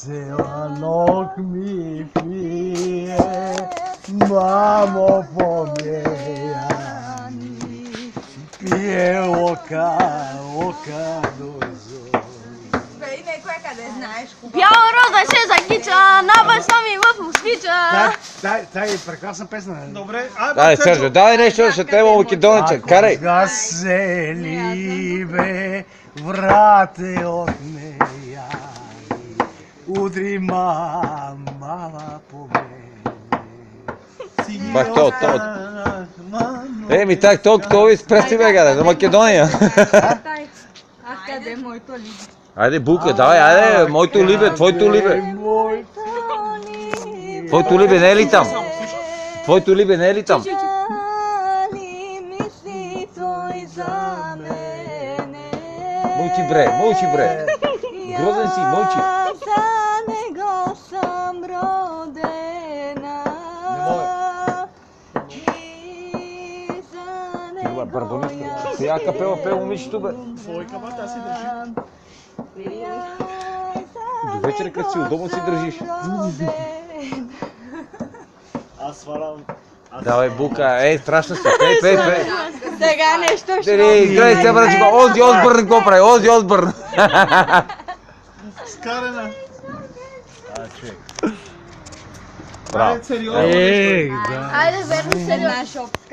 Селанок ми пие, мамо помеяни, пие ока дозо. Пей някоя къде знаеш хубаво. Бяла роза се закича, на баща ми в москвича. Тая е прекрасна песна. Добре, Дай, Сержо, дай нещо, ще трябва македониче. Карай. Кога се либе, врате от нея, удри мама по мене. Бах, то. Ми так, толкова изпрести бе, гаде, за Македония. А къде е моето либи? Айде, Бука, давай, айде, моето либе, твоето либе. Твоето либе не е ли там? Твоето либе не е ли там? Дали мисли той за мене? Мълчи, бре. Грозен си, мълчи. За него съм родена. И за него Барбонистка. Сега капела пее момичето, бе. Двойка, бе, тя си държи. До вечера, като си удобно си държиш. Аз свалям. Давай, Бука, страшно си. Пей. Сега нещо ще... Гледай се, брат, Ози Осбърн, какво прави? Ози Осбърн. Скарена. Човек. Браво. Сериозно. Да. Айде, верно се Една шопска